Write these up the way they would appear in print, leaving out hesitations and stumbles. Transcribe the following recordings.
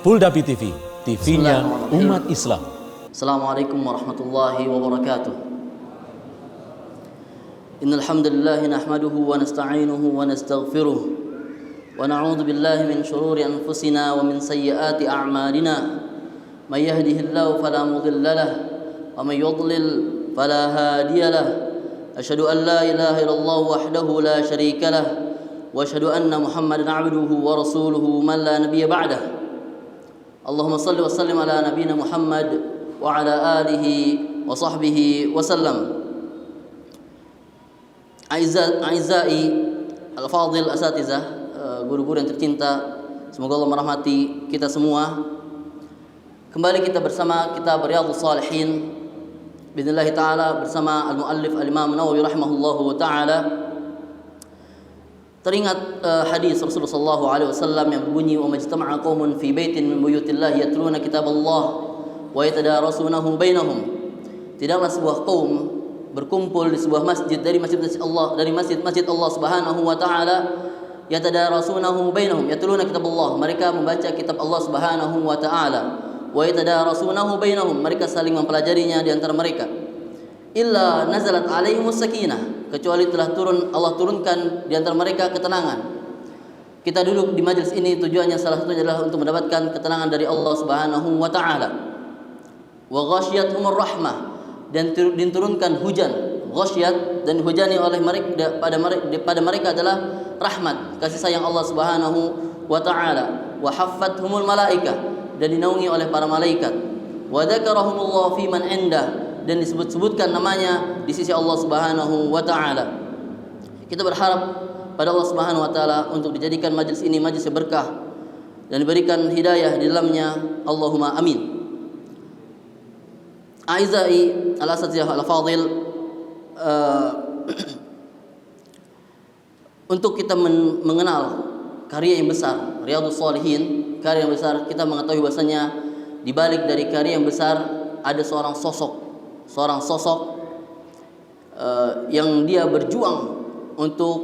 Puldapi TV, TV-nya umat Islam. Assalamualaikum warahmatullahi wabarakatuh. Innal hamdalillah nahmaduhu wa nasta'inuhu wa nastaghfiruh wa na'udzu billahi min shururi anfusina wa min sayyiati a'malina. May yahdihillahu fala mudilla lahu wa may yudlil fala hadiya lahu. Asyhadu an la ilaha illallah wahdahu la syarika lahu wa asyhadu anna Muhammadan 'abduhu wa rasuluhu man la nabiyya ba'dah. Allahumma shalli wa sallim ala nabiyyina Muhammad wa ala alihi wa sahbihi wa sallam. Aizai al-fadil asatizah, guru-guru yang tercinta, semoga Allah merahmati kita semua. Kembali kita bersama kitab Riyadhus Shalihin biidznillah taala bersama al-muallif al-Imam Nawawi rahimahullahu taala. Teringat hadis Rasulullah sallallahu alaihi wasallam yang berbunyi, "Wa majtama'a qaumun fi baitin min buyutillah yatluna kitaballah wa yatadarasunahu bainahum." Tidaklah sebuah kaum berkumpul di sebuah masjid dari masjid-masjid Allah, dari masjid-masjid Allah Subhanahu wa taala, yatadarasunahu bainahum, yatluna kitaballah, mereka membaca kitab Allah Subhanahu wa taala, wa yatadarasunahu bainahum, mereka saling mempelajarinya di antara mereka. Illa nazalat alaihimus sakinah, kecuali telah Allah turunkan di antara mereka ketenangan. Kita duduk di majelis ini tujuannya salah satunya adalah untuk mendapatkan ketenangan dari Allah Subhanahu wa taala. Wa ghasyiyatuhumur rahmah, dan diturunkan hujan. Ghasyiyat dan dihujani oleh mereka pada mereka adalah rahmat, kasih sayang Allah Subhanahu wa taala. Wa haffathumul malaikah, dan dinaungi oleh para malaikat. Wa dzakarahumullahu fi man indah, dan disebut-sebutkan namanya di sisi Allah Subhanahu wa taala. Kita berharap pada Allah Subhanahu wa taala untuk dijadikan majlis ini majlis berkah dan diberikan hidayah di dalamnya. Allahumma amin. Aizai al-asatizah al-fadil, untuk kita mengenal karya yang besar Riyadhus Shalihin, karya yang besar, kita mengetahui bahasanya di balik dari karya yang besar ada seorang sosok yang dia berjuang untuk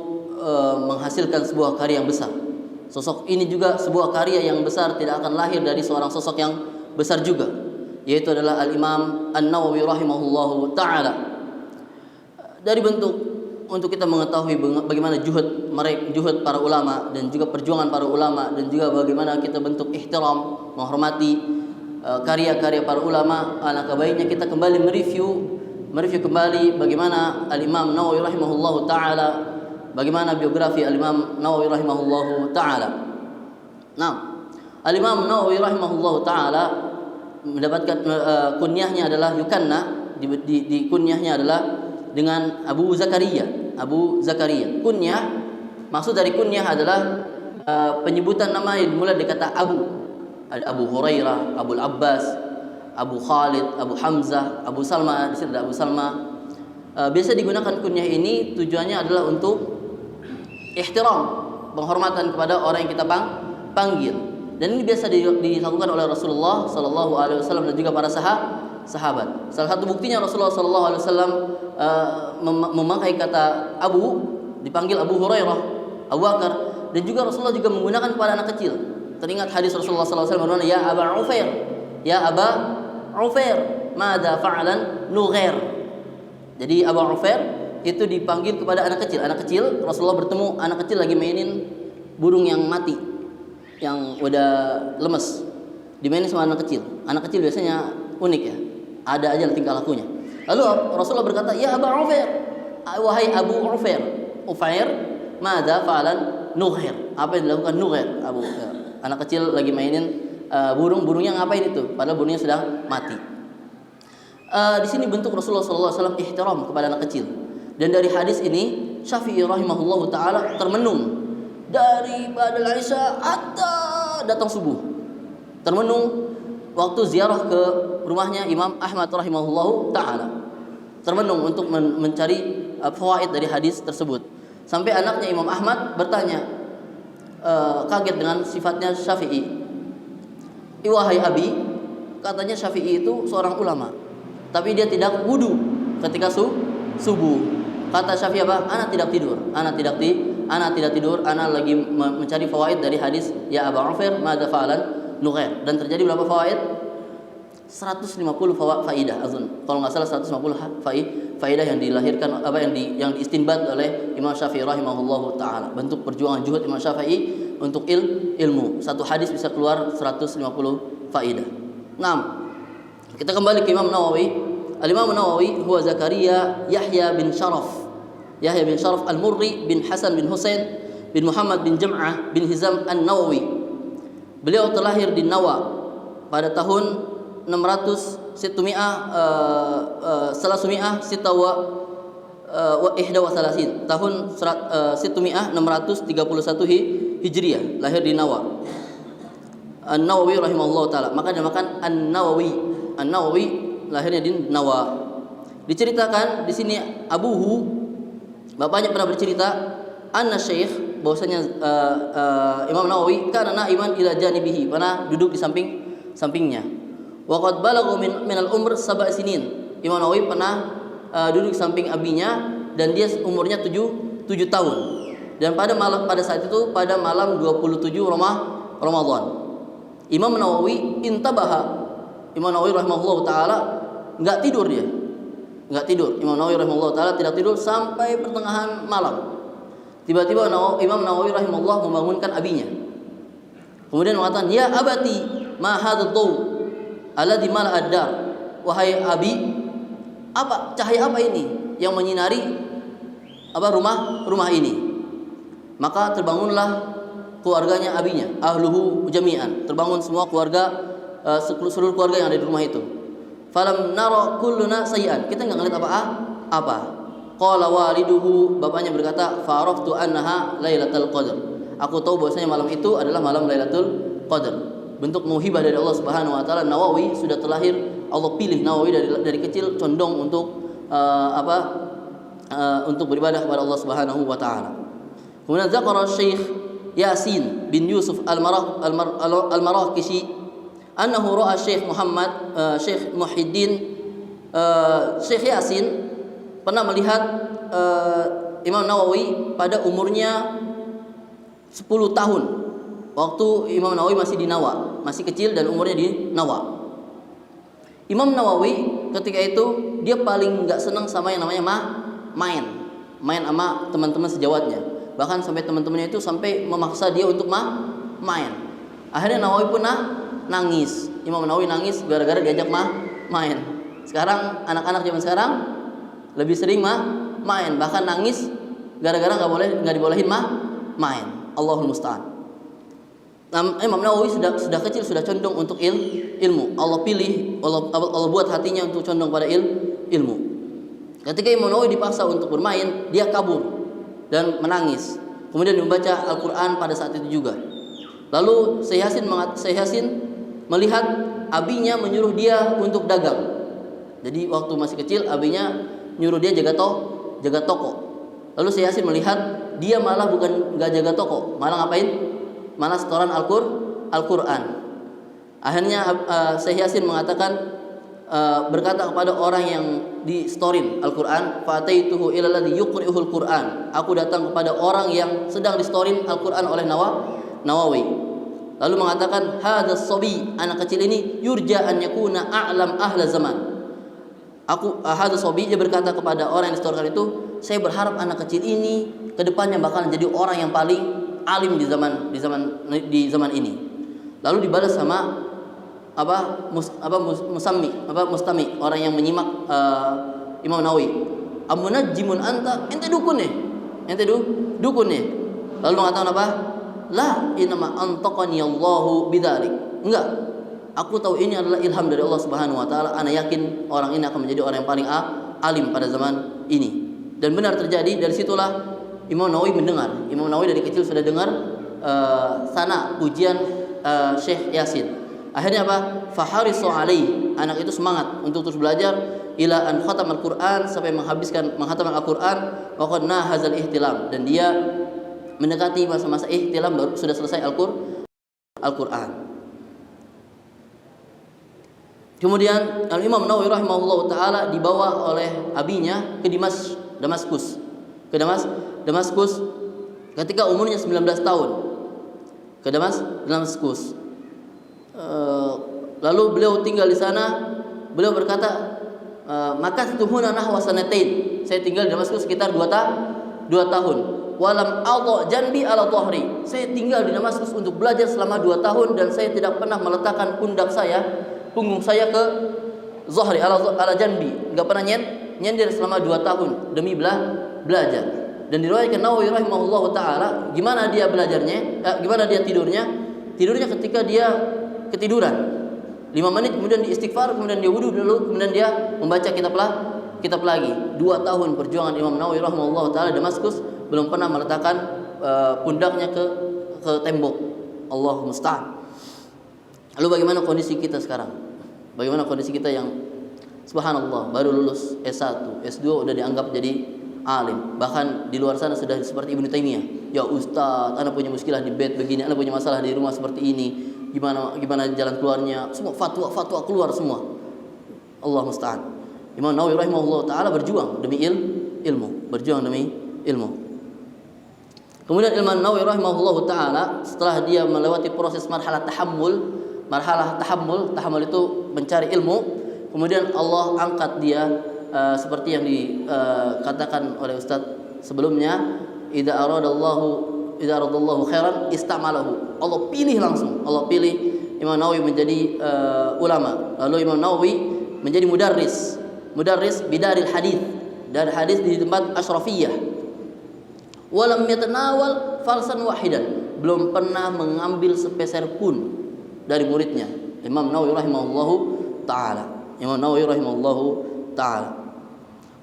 menghasilkan sebuah karya yang besar. Sosok ini juga sebuah karya yang besar tidak akan lahir dari seorang sosok yang besar juga, yaitu adalah Al-Imam An-Nawawi rahimahullahu ta'ala. Dari bentuk untuk kita mengetahui bagaimana juhud para ulama dan juga perjuangan para ulama, dan juga bagaimana kita bentuk ihtiram, menghormati karya-karya para ulama, alangkah baiknya kita kembali mereview kembali bagaimana Al-Imam Nawawi rahimahullahu ta'ala, bagaimana biografi Al-Imam Nawawi rahimahullahu ta'ala. Nah, Al-Imam Nawawi rahimahullahu ta'ala mendapatkan kunyahnya adalah yukanna, di kunyahnya adalah dengan Abu Zakaria. Kunyah, maksud dari kunyah adalah penyebutan nama yang dimulai dari kata Abu. Ada Abu Hurairah, Abu Abbas, Abu Khalid, Abu Hamzah, Abu Salma. Di sini ada Abu Salma. Biasa digunakan kunyah ini tujuannya adalah untuk ihtiram, penghormatan kepada orang yang kita panggil. Dan ini biasa dilakukan oleh Rasulullah sallallahu alaihi wasallam dan juga para sahabat. Salah satu buktinya Rasulullah sallallahu alaihi wasallam memakai kata Abu, dipanggil Abu Hurairah, Abu Bakar, dan juga Rasulullah juga menggunakan kepada anak kecil. Teringat hadis Rasulullah sallallahu alaihi wasallam, "Ya Aba Ufair, ya Aba Ufair, madza fa'alan Nughair." Jadi Aba Ufair itu dipanggil kepada anak kecil. Anak kecil, Rasulullah bertemu anak kecil lagi mainin burung yang mati, yang udah lemes, dimainin sama anak kecil. Anak kecil biasanya unik ya, ada aja tingkah lakunya. Lalu Rasulullah berkata, "Ya Aba Ufair, wahai Abu Ufair, madza fa'alan Nughair." Apa yang dilakukan Nughair? Anak kecil lagi mainin burungnya ngapain itu? Padahal burungnya sudah mati. Di sini bentuk Rasulullah sallallahu alaihi wasallam ihtiram kepada anak kecil. Dan dari hadis ini Syafi'i rahimahullahu taala termenung dari badal Isya hatta datang subuh. Termenung waktu ziarah ke rumahnya Imam Ahmad rahimahullahu taala. Termenung untuk mencari fawaid dari hadis tersebut. Sampai anaknya Imam Ahmad bertanya, kaget dengan sifatnya Syafi'i. "Wahai Abi," katanya Syafi'i itu seorang ulama, tapi dia tidak wudu ketika subuh. Kata Syafi'i apa? Ana tidak tidur. Ana lagi mencari fawaid dari hadis, "Ya Aba Ufair, madza fa'alan Nughair, dan terjadi berapa fawaid? 150 faidah azun. Kalau nggak salah 150 faidah yang dilahirkan yang diistinbat oleh Imam Syafi'i rahimahullahu taala. Bentuk perjuangan juhud Imam Syafi'i untuk ilmu. Satu hadis bisa keluar 150 faidah. 6. Kita kembali ke Imam Nawawi. Al-Imam Nawawi huwa Zakaria Yahya bin Sharaf Al-Murri bin Hasan bin Husain bin Muhammad bin Jam'ah bin Hizam An-Nawawi. Beliau terlahir di Nawa pada tahun 600 tahun 631 Hijriah, lahir di Nawa. An-Nawawi rahimahullah taala, maka dinamakan An-Nawawi lahirnya di Nawa. Diceritakan di sini abuhu, bapaknya pernah bercerita, anna syekh, bahwasanya Imam Nawawi kana naiman ila janibihi, pernah duduk di sampingnya. Waqad balagha min al-umr 7 sinin. Imam Nawawi pernah duduk di samping abinya dan dia umurnya 7 tahun. Dan pada saat itu pada malam 27 Ramadan. Imam Nawawi Imam Nawawi rahimahullah taala enggak tidur dia. Enggak tidur. Imam Nawawi rahimahullah taala tidak tidur sampai pertengahan malam. Tiba-tiba Imam Nawawi rahimahullah membangunkan abinya. Kemudian mengatakan, "Ya abati, ma hadzal daw alladhi mala ad-dar." Wahai abi, apa cahaya apa ini yang menyinari rumah ini? Maka terbangunlah keluarganya abinya, ahluhu jami'an. Terbangun semua keluarga, seluruh keluarga yang ada di rumah itu. Falam nara kulluna sayyan. Kita enggak ngelihat apa. Qala waliduhu, bapaknya berkata, "Fa'araftu annaha Lailatul Qadar." Aku tahu bahwasanya malam itu adalah malam Lailatul Qadar. Bentuk muhibah dari Allah Subhanahu wa taala. Nawawi sudah terlahir, Allah pilih Nawawi dari kecil condong untuk untuk beribadah kepada Allah Subhanahu wa taala. Kemudian zakara Syekh Yasin bin Yusuf Al-Maraqishi annahu ra'a Syekh Muhyiddin. Syekh Yasin pernah melihat Imam Nawawi pada umurnya 10 tahun. Waktu Imam Nawawi masih di Nawa, masih kecil dan umurnya di Nawa. Imam Nawawi ketika itu dia paling enggak senang sama yang namanya main sama teman-teman sejawatnya. Bahkan sampai teman-temannya itu sampai memaksa dia untuk main. Akhirnya Nawawi pun nangis. Imam Nawawi nangis gara-gara diajak main. Sekarang anak-anak zaman sekarang lebih sering main, bahkan nangis gara-gara enggak dibolehin main. Allahul musta'an. Imam Nawawi sudah kecil sudah condong untuk ilmu. Allah pilih, Allah buat hatinya untuk condong pada ilmu. Ketika Imam Nawawi dipaksa untuk bermain, dia kabur dan menangis. Kemudian membaca Al-Qur'an pada saat itu juga. Lalu Syekh Yasin melihat abinya menyuruh dia untuk dagang. Jadi waktu masih kecil abinya nyuruh dia jaga toko. Lalu Syekh Yasin melihat dia malah bukan enggak jaga toko, malah ngapain? Malah setoran Al-Qur'an. Akhirnya Syekh Yasin mengatakan, berkata kepada orang yang di storin Al-Qur'an, "Fataituhu ila alladhi yuqri'uhul Qur'an." Aku datang kepada orang yang sedang di storin Al-Qur'an oleh Nawawi. Lalu mengatakan, "Hadzal sabi, anak kecil ini yurja an yakuna a'lam ahla zaman." Hadzal sabi, dia berkata kepada orang yang distorkan itu, "Saya berharap anak kecil ini kedepannya bakal jadi orang yang paling alim di zaman ini." Lalu dibalas sama mustami, orang yang menyimak Imam Nawawi. "Amunajjimun anta?" Ente dukun nih. Lalu mengatakan apa? "La, inama antaqani Allahu bidzalik." Enggak. Aku tahu ini adalah ilham dari Allah Subhanahu wa taala. Ana yakin orang ini akan menjadi orang yang paling alim pada zaman ini. Dan benar terjadi. Dari situlah Imam Nawawi mendengar. Imam Nawawi dari kecil sudah dengar sana pujian Syekh Yasin. Akhirnya apa? Faharisu alaihi. Anak itu semangat untuk terus belajar ila an khatamal Qur'an, sampai menghatamkan Al-Qur'an. Wa qad nahazal ihtilam, dan dia mendekati masa-masa ihtilam, baru sudah selesai Al-Qur'an. Kemudian Al-Imam Nawawi rahimahullah taala dibawa oleh abinya ke Damaskus. Ketika umurnya 19 tahun. Ke Damaskus. lalu beliau tinggal di sana. Beliau berkata, maka tuhuna nahwa sanatain. Saya tinggal di Damaskus sekitar 2 tahun. Walam adha janbi ala dhahri. Saya tinggal di Damaskus untuk belajar selama 2 tahun dan saya tidak pernah meletakkan punggung saya ke zahri ala janbi. Enggak pernah nyender selama 2 tahun demi belajar. Dan diriwayatkan Nawawi rahimahullahu taala, gimana dia belajarnya? Gimana dia tidurnya? Tidurnya ketika dia ketiduran. 5 menit kemudian diistighfar, kemudian dia wudu dulu, kemudian dia membaca kitab lagi. 2 tahun perjuangan Imam Nawawi rahimahullahu taala Damaskus, belum pernah meletakkan pundaknya ke tembok. Allahu musta'an. Lalu bagaimana kondisi kita sekarang? Bagaimana kondisi kita yang subhanallah baru lulus S1, S2 udah dianggap jadi alim. Bahkan di luar sana sudah seperti Ibnu Taimiyah. Ya Ustaz, ana punya muskilah di bed begini, ana punya masalah di rumah seperti ini. Gimana jalan keluarnya? Semua fatwa keluar semua. Allah musta'an. Imam Nawawi rahimahullah taala berjuang demi ilmu, berjuang demi ilmu. Kemudian Imam Nawawi rahimahullah taala setelah dia melewati proses marhalah tahammul itu mencari ilmu, kemudian Allah angkat dia seperti yang dikatakan oleh Ustaz sebelumnya, idza aradallahu khairan istamalahu. Allah pilih langsung. Allah pilih Imam Nawawi menjadi ulama. Lalu Imam Nawawi menjadi mudarris bidaril hadis, dari hadis di tempat Asyrafiyah. Walam yatanawal falsan wahidan, belum pernah mengambil sepeser pun dari muridnya Imam Nawawi rahimahullahu taala.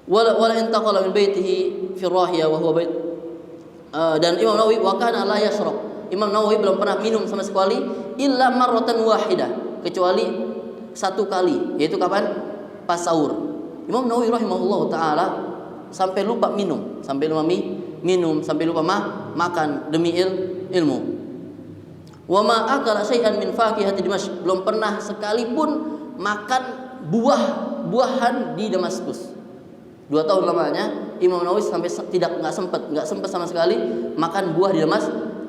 Wala intaqala min baitihi fi rahiya wa huwa bait. Dan Imam Nawawi wa kana la yashrab. Imam Nawawi belum pernah minum sama sekali illa marratan wahidah, kecuali 1 kali, yaitu kapan? Pas sahur. Imam Nawawi rahimahullahu taala sampai lupa minum, sampai lupa makan demi ilmu. Wa ma akala syai'an min fakihati Dimashq, belum pernah sekalipun makan buah-buahan di Damaskus. 2 tahun lamanya Imam Nawawi sampai enggak sempat sama sekali makan buah di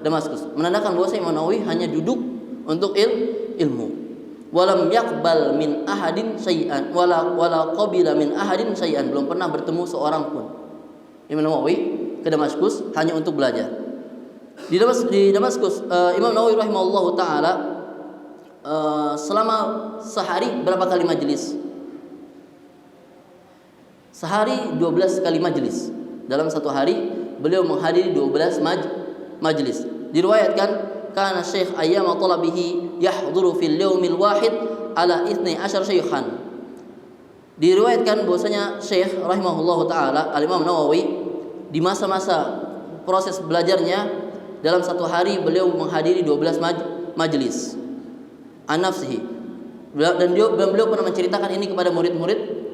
Damaskus. Menandakan bahwa Imam Nawawi hanya duduk untuk ilmu. Walam yaqbal min ahadin syai'an wala qabila min ahadin syai'an, belum pernah bertemu seorang pun. Imam Nawawi ke Damaskus hanya untuk belajar. Di Damaskus Imam Nawawi rahimahullahu taala selama sehari berapa kali majelis? Sehari 12 kali majelis. Dalam satu hari beliau menghadiri 12 majelis. Diriwayatkan kana Syekh ayyama talabihi yahduru fil yaumil wahid ala 12 syaikhan. Diriwayatkan bahwasanya Syekh rahimahullahu taala Al-Imam Nawawi di masa-masa proses belajarnya dalam satu hari beliau menghadiri 12 majelis an-nafsihi. Dan beliau pernah menceritakan ini kepada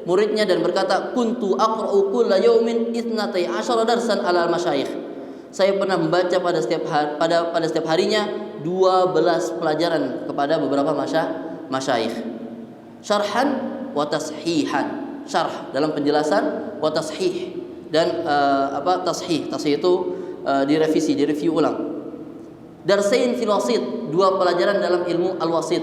muridnya dan berkata, kuntu aqra'u kulla yaumin 12 darsan ala al-masyayikh. Saya pernah membaca pada setiap harinya 12 pelajaran kepada beberapa masyayikh. Syarhan wa tashihan. Syarh dalam penjelasan, wa tashih dan tashih. Tashih itu direvisi, direview ulang. Darsain fil wasit, 2 pelajaran dalam ilmu al-wasit.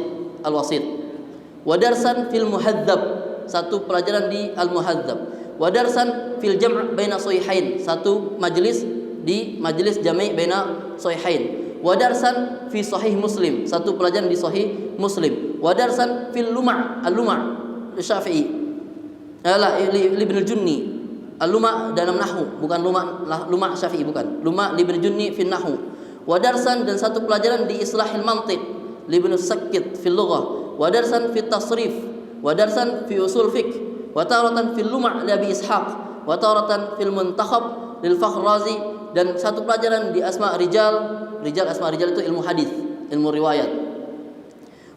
Wa darsan fil muhadzab, 1 pelajaran di al-muhadzab. Wa darsan fil jam' baina sahihain, 1 majelis di majelis jami' baina sahihain. Wa darsan fi sahih Muslim, 1 pelajaran di sahih Muslim. Wa darsan fil al-luma' Syafi'i. Ibn al-Junni. Al-luma' dalam nahwu, bukan luma' Syafi'i, bukan. Luma' Ibn al-Junni fi nahwu. Wa darsan, dan 1 pelajaran di islahil mantiq Ibn Sakkit fil lughah. Wa darsan fi tasrif, wa darsan fi usul fiqh, wa taratan fil luma' li Abi Ishaq, wa taratan fil muntakhab lil Fakhr Razi, dan 1 pelajaran di asma rijal itu ilmu hadis, ilmu riwayat.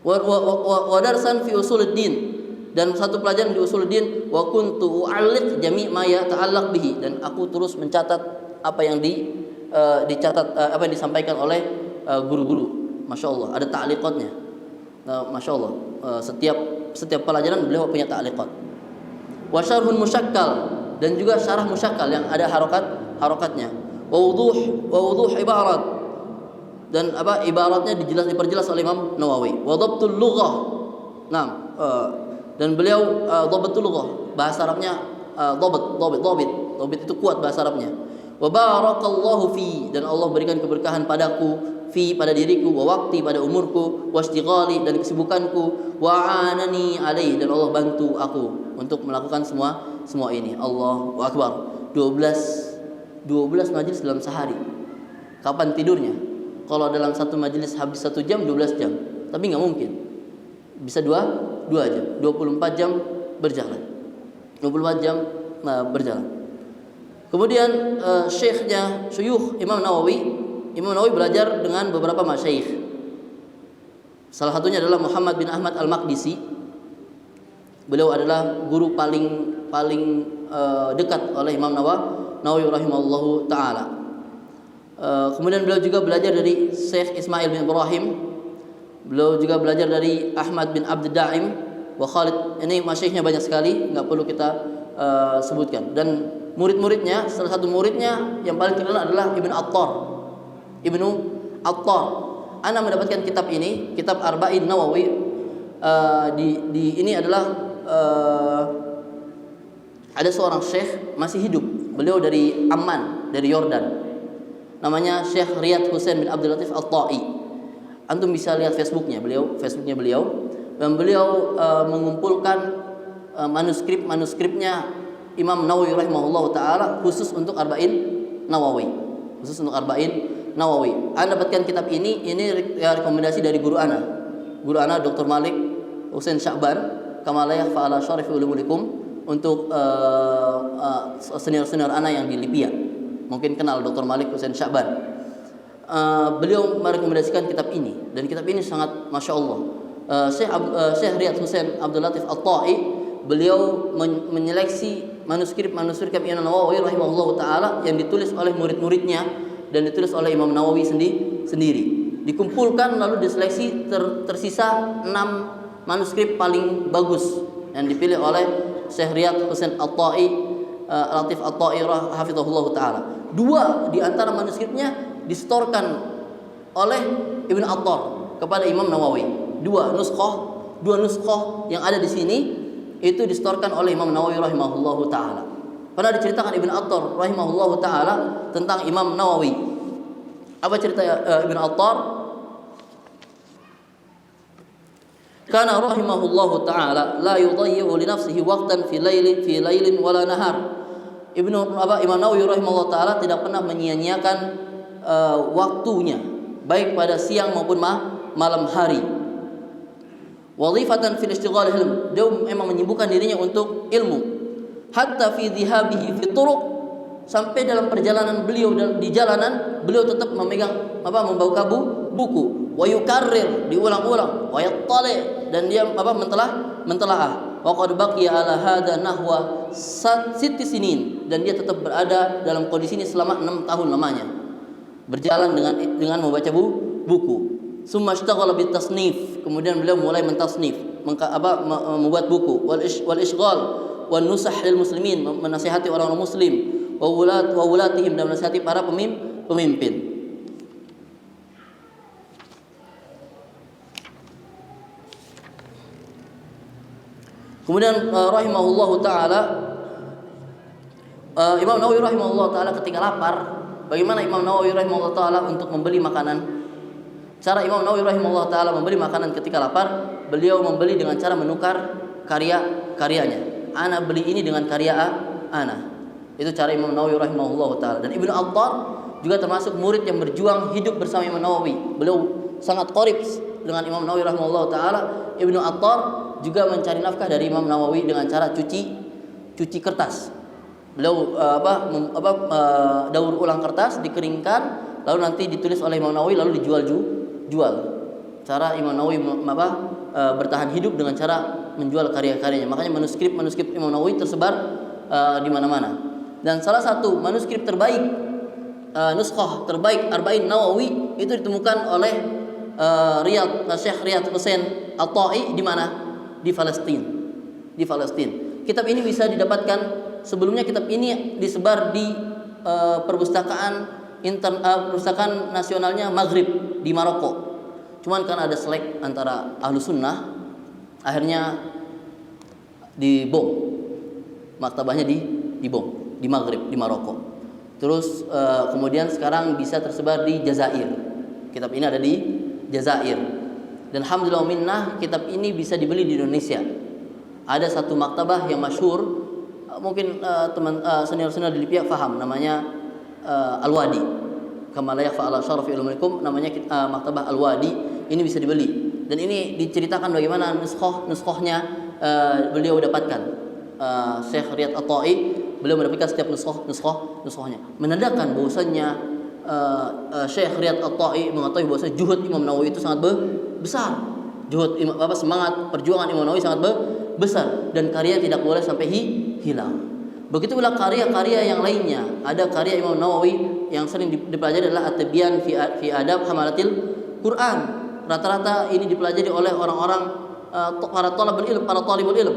Wa darsan fi usuluddin, dan 1 pelajaran di usuluddin. Wa kuntu u'alliq jami' ma yata'allaq bihi, dan aku terus mencatat apa yang apa yang disampaikan oleh guru-guru. Masya Allah, ada ta'liqatnya. Masya Allah, setiap pelajaran beliau punya ta'liqat. Wa syarhun musyakkal, dan juga syarah musyakkal yang ada harokatnya. Wa wuduh ibarat, dan ibaratnya diperjelas oleh Imam Nawawi. Wa dhabtul lughah. Nah, dan beliau dhabtul lughah, bahasa Arabnya dhabit itu kuat bahasa Arabnya. Wa barakallahu fi, dan Allah berikan keberkahan padaku, fi pada diriku, wa waqti pada umurku, wa istighali dan kesibukanku, wa anani alaih, dan Allah bantu aku untuk melakukan semua ini. Allahu akbar. 12 majelis dalam sehari. Kapan tidurnya? Kalau dalam satu majelis habis 1 jam, 12 jam. Tapi nggak mungkin. Bisa 2 jam. 24 jam berjalan. 24 jam berjalan. Kemudian syuyukh Imam Nawawi belajar dengan beberapa masyayikh. Salah satunya adalah Muhammad bin Ahmad Al-Maqdisi. Beliau adalah guru paling dekat oleh Imam Nawawi rahimahullahu taala. Kemudian beliau juga belajar dari Syekh Ismail bin Ibrahim. Beliau juga belajar dari Ahmad bin Abd Daim wa Khalid. Ini masyayikhnya banyak sekali, nggak perlu kita sebutkan. Dan murid-muridnya, salah satu muridnya yang paling terkenal adalah Ibnu Attar. Ana mendapatkan kitab ini, kitab Arba'in Nawawi. Ini adalah ada seorang syekh masih hidup. Beliau dari Amman, dari Yordan. Namanya Syekh Riyad Husain bin Abdul Latif At-Ta'i. Antum bisa lihat Facebooknya beliau, dan beliau mengumpulkan manuskripnya Imam Nawawi rahimahullahu taala khusus untuk Arba'in Nawawi. Anda dapatkan kitab ini rekomendasi dari guru ana Dr. Malik Husain Sya'ban, kama la yakhfa ala syarif ulumikum, untuk senior ana yang di Libya. Mungkin kenal Dr. Malik Husain Sya'ban. Beliau merekomendasikan kitab ini, dan kitab ini sangat masya Allah. Syekh Riyad Husain Abdul Latif At-Ta'i, beliau menyeleksi manuskrip Imam Nawawi rahimahullah taala yang ditulis oleh murid-muridnya dan ditulis oleh Imam Nawawi sendiri. Dikumpulkan lalu diseleksi, tersisa 6 manuskrip paling bagus yang dipilih oleh Syekh Riyad Husain Latif At-Ta'i hafizahullah taala. 2 di antara manuskripnya disetorkan oleh Ibnu Attar kepada Imam Nawawi. 2 nuskhoh yang ada di sini itu disetorkan oleh Imam Nawawi rahimahullahu taala. Pernah diceritakan Ibnu Attar rahimahullahu taala tentang Imam Nawawi. Apa cerita Ibnu Attar? Kana rahimahullahu taala la yudayyi'u li nafsihi waqtan fi lailin wala nahar. Imam Nawawi rahimahullahu taala tidak pernah menyia-nyiakan waktunya, baik pada siang maupun malam hari. Wadhifatan fil istighal ilm, dia memang menyibukkan dirinya untuk ilmu. Hatta fi dhihabihi fi turuq, sampai dalam perjalanan beliau di jalanan beliau tetap membawa buku. Wa yukarrir, diulang-ulang. Wa yattali, dan dia mentelaah. Wa qad baqiya ala hadha nahwa 6 sinin, dan dia tetap berada dalam kondisi ini selama 6 tahun lamanya. Berjalan dengan membaca buku. Summa ishtaghala bit tasnif, kemudian beliau mulai mentasnif, membuat buku. Wal ishghal wan nusah lil muslimin, menasihati orang-orang muslim, wa wulatihim, dan menasihati para pemimpin. Kemudian rahimahullahu taala, Imam Nawawi rahimahullahu taala ketika lapar, bagaimana Imam Nawawi rahimahullahu taala untuk membeli makanan? Cara Imam Nawawi rahimahullah taala membeli makanan ketika lapar, beliau membeli dengan cara menukar karyanya. Ana beli ini dengan karya ana. Itu cara Imam Nawawi rahimahullah taala. Dan Ibnu Attar juga termasuk murid yang berjuang hidup bersama Imam Nawawi. Beliau sangat qarib dengan Imam Nawawi rahimahullah taala. Ibnu Attar juga mencari nafkah dari Imam Nawawi dengan cara cuci kertas. Beliau daur ulang kertas, dikeringkan, lalu nanti ditulis oleh Imam Nawawi, lalu dijual. Cara Imam Nawawi bertahan hidup dengan cara menjual karya-karyanya. Makanya manuskrip Imam Nawawi tersebar di mana-mana. Dan salah satu manuskrip terbaik, nuskhah terbaik Arba'in Nawawi itu ditemukan oleh Syekh Riyad Husain At-Ta'i di mana? Di Palestina. Kitab ini bisa didapatkan, sebelumnya kitab ini disebar di perpustakaan nasionalnya Maghrib di Maroko. Cuman kan ada selek antara ahlu sunnah, akhirnya dibom. Maktabahnya dibom di Maghrib, di Maroko. Terus kemudian sekarang bisa tersebar di Jazair. Kitab ini ada di Jazair. Dan alhamdulillah minnah, kitab ini bisa dibeli di Indonesia. Ada satu maktabah yang masyhur, mungkin teman senior-senior di Lipia paham, namanya Al-Wadi. Kama la yakhfa 'ala syarafi ilmikum, namanya maktabah Al-Wadi. Ini bisa dibeli. Dan ini diceritakan bagaimana nuskhohnya beliau dapatkan. Syekh Riyad At-Ta'i, beliau mendapatkan setiap nuskhohnya. Menandakan bahwasannya Syekh Riyad At-Ta'i mengetahui bahwasanya juhud Imam Nawawi itu sangat besar. Juhud semangat perjuangan Imam Nawawi sangat besar, dan karya tidak boleh sampai hilang. Begitu pula karya-karya yang lainnya. Ada karya Imam Nawawi yang sering dipelajari adalah At-Tibyan fi Adab Hamalatil Quran. Rata-rata ini dipelajari oleh orang-orang para talibul ilm,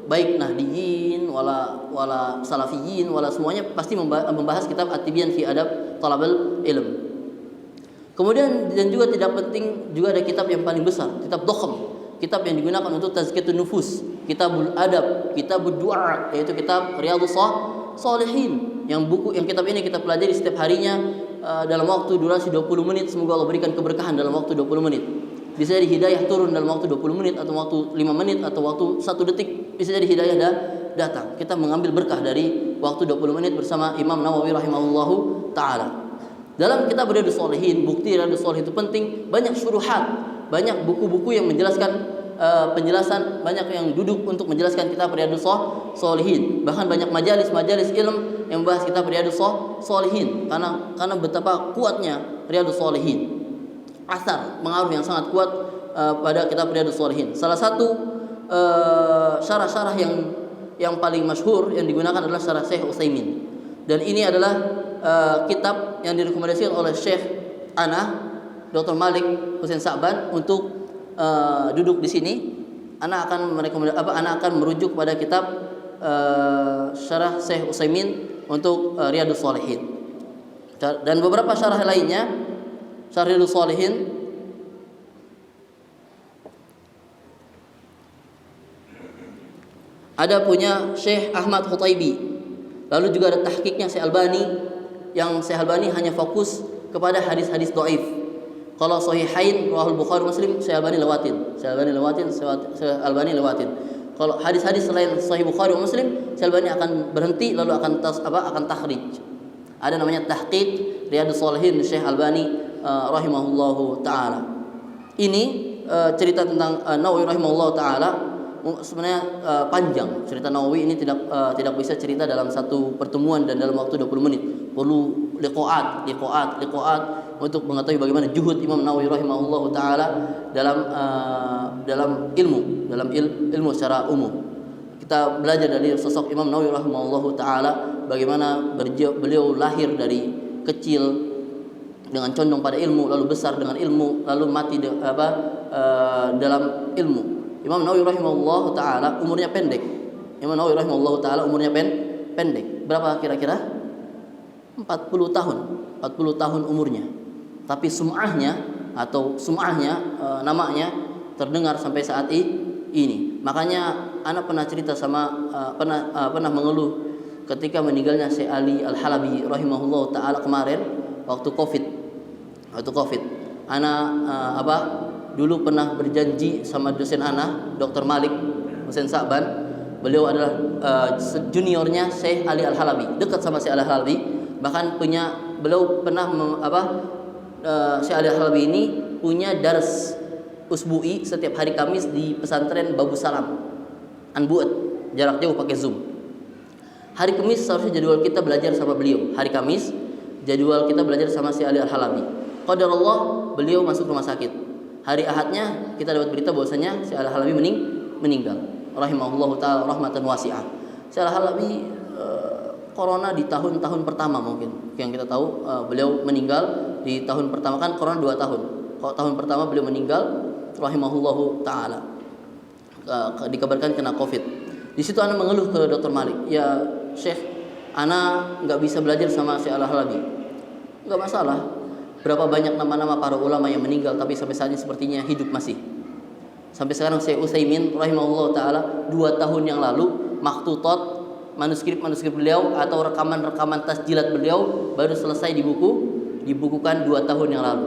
baik nahdiyin wala salafiyin wala semuanya pasti membahas kitab At-Tibyan fi Adab Talabul Ilm. Kemudian dan juga tidak penting juga ada kitab yang paling besar, kitab Dokhm, kitab yang digunakan untuk tazkiyatun nufus, kitabul adab, kitabud du'a, yaitu kitab Riyadhus Shalihin. Yang kitab ini kita pelajari setiap harinya dalam waktu durasi 20 menit. Semoga Allah berikan keberkahan dalam waktu 20 menit. Bisa jadi hidayah turun dalam waktu 20 menit, atau waktu 5 menit, atau waktu 1 detik. Bisa jadi hidayah datang. Kita mengambil berkah dari waktu 20 menit bersama Imam Nawawi rahimahullahu ta'ala. Dalam kitab Riyadhus Shalihin, bukti Riyadhus Shalihin itu penting, banyak syuruhat, banyak buku-buku yang menjelaskan penjelasan, banyak yang duduk untuk menjelaskan kitab Riyadhus Shalihin. Bahkan banyak majalis ilm yang membahas kitab Riyadhus Shalihin karena betapa kuatnya Riyadhus Shalihin. Asar pengaruh yang sangat kuat pada kitab Riyadhus Shalihin. Salah satu syarah-syarah yang paling masyhur yang digunakan adalah syarah Syekh Utsaimin. Dan ini adalah kitab yang direkomendasikan oleh Syekh Dr. Malik Husain Sa'ban untuk duduk di sini. Ana akan merujuk pada kitab syarah Syekh Utsaimin untuk Riyadhus Shalihin. Dan beberapa syarah lainnya, syarah Riyadhus Shalihin ada punya Syekh Ahmad Khutaibi. Lalu juga ada tahqiqnya Syekh Albani, yang Syekh Albani hanya fokus kepada hadis-hadis dhaif. Kalau sahihain rawahul Bukhari Muslim, Syekh Albani lewatin. Kalau hadis-hadis selain Sahih Bukhari Muslim, Syekh Albani akan berhenti lalu akan takhrij. Ada namanya tahqiq Riyadhus Shalihin Syekh Albani rahimahullahu taala. Ini cerita tentang Nawawi rahimahullahu taala. Sebenarnya panjang cerita Nawawi ini, tidak bisa cerita dalam satu pertemuan dan dalam waktu 20 menit. Perlu liqaat untuk mengetahui bagaimana juhud Imam Nawawi rahimahullahu taala dalam ilmu secara umum. Kita belajar dari sosok Imam Nawawi rahimahullahu taala bagaimana beliau lahir dari kecil dengan condong pada ilmu, lalu besar dengan ilmu, lalu mati dalam ilmu. Imam Nawawi rahimahullahu taala umurnya pendek. Berapa kira-kira? 40 tahun umurnya. Tapi namanya terdengar sampai saat ini. Makanya anak pernah cerita pernah mengeluh ketika meninggalnya Syekh Ali Al-Halabi rahimahullahu taala kemarin waktu Covid. Dulu pernah berjanji sama dosen ana, Dr. Malik Husain Sa'ban. Beliau adalah juniornya Syekh Ali Al-Halabi, dekat sama Syekh Ali Al-Halabi. Bahkan beliau pernah Syekh Ali Al-Halabi ini punya dars usbu'i setiap hari Kamis di pesantren Babu Salam Anbuat, jarak jauh pakai Zoom. Hari Kamis seharusnya jadwal kita belajar sama beliau. Hari Kamis jadwal kita belajar sama Syekh Ali Al-Halabi. Qadarullah beliau masuk rumah sakit. Hari Ahadnya kita dapat berita bahwasanya Syekh Al-Halabi meninggal rahimahullahu taala rahmatan wasi'ah. Syekh Al-Halabi corona di tahun-tahun pertama mungkin yang kita tahu, beliau meninggal di tahun pertama, kan corona 2 tahun. Kalau tahun pertama beliau meninggal rahimahullahu taala, dikabarkan kena Covid. Di situ ana mengeluh ke Dr. Malik, "Ya Syekh, ana enggak bisa belajar sama Syekh Al-Halabi." "Enggak masalah. Berapa banyak nama-nama para ulama yang meninggal tapi sampai saat ini sepertinya hidup masih. Sampai sekarang Syekh Utsaimin rahimahullah taala 2 tahun yang lalu makhtutat manuskrip beliau atau rekaman-rekaman tasjilat beliau baru selesai dibukukan 2 tahun yang lalu.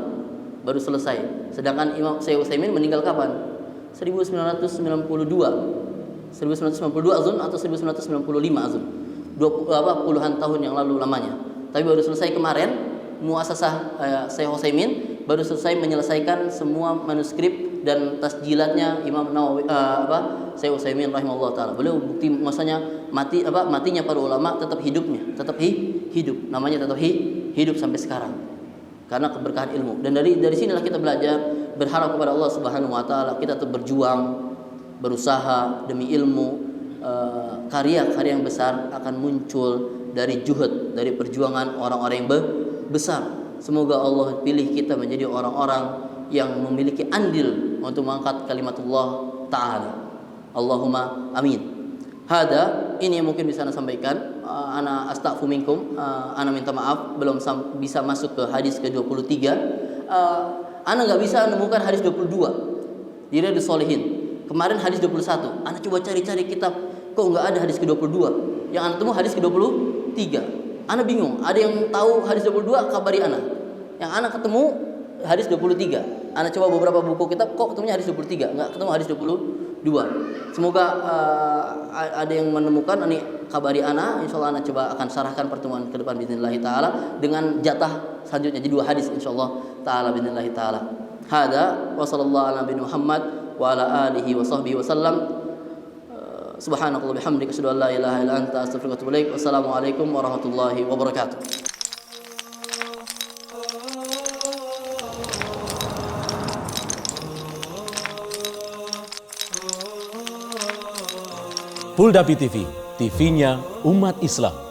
Baru selesai. Sedangkan Imam Syekh Utsaimin meninggal kapan? 1992 azun atau 1995 azun. Puluhan tahun yang lalu lamanya. Tapi baru selesai kemarin muasasah Syekh Utsaimin baru selesai menyelesaikan semua manuskrip dan tasjilatnya Imam Nawawi Syekh Utsaimin rahimahullah taala. Beliau bukti masanya matinya para ulama tetap hidup. Namanya tetap hidup sampai sekarang. Karena keberkahan ilmu. Dan dari sinilah kita belajar berharap kepada Allah Subhanahu wa taala, kita tetap berjuang, berusaha demi ilmu. Karya-karya yang besar akan muncul dari juhud, dari perjuangan orang-orang yang besar. Semoga Allah pilih kita menjadi orang-orang yang memiliki andil untuk mengangkat kalimatullah ta'ala. Allahumma amin. Ini yang mungkin bisa ana sampaikan. Ana astaghfiru minkum. Ana minta maaf belum bisa masuk ke hadis ke-23. Ana enggak bisa menemukan hadis 22 di Riyadhus Shalihin. Kemarin hadis 21. Ana coba cari-cari kitab, kok enggak ada hadis ke-22. Yang ana temu hadis ke-23. Ana bingung. Ada yang tahu hadis 22, kabari ana. Yang ana ketemu hadis 23. Ana coba beberapa buku kitab, kok ketemunya hadis 23, enggak ketemu hadis 22. Semoga ada yang menemukan, ini kabari ana, insyaallah ana coba akan sarahkan pertemuan ke depan bismillah taala dengan jatah selanjutnya jadi 2 hadis insyaallah taala bismillah taala. Wa sallallahu ala nabi Muhammad wa ala alihi wa sahbihi wasallam. Subhanakallah bihamdika asyhadu an la ilaha illa anta astaghfiruka wa atubu ilaik. Wassalamualaikum warahmatullahi wabarakatuh. Puldapi TV, TV-nya umat Islam.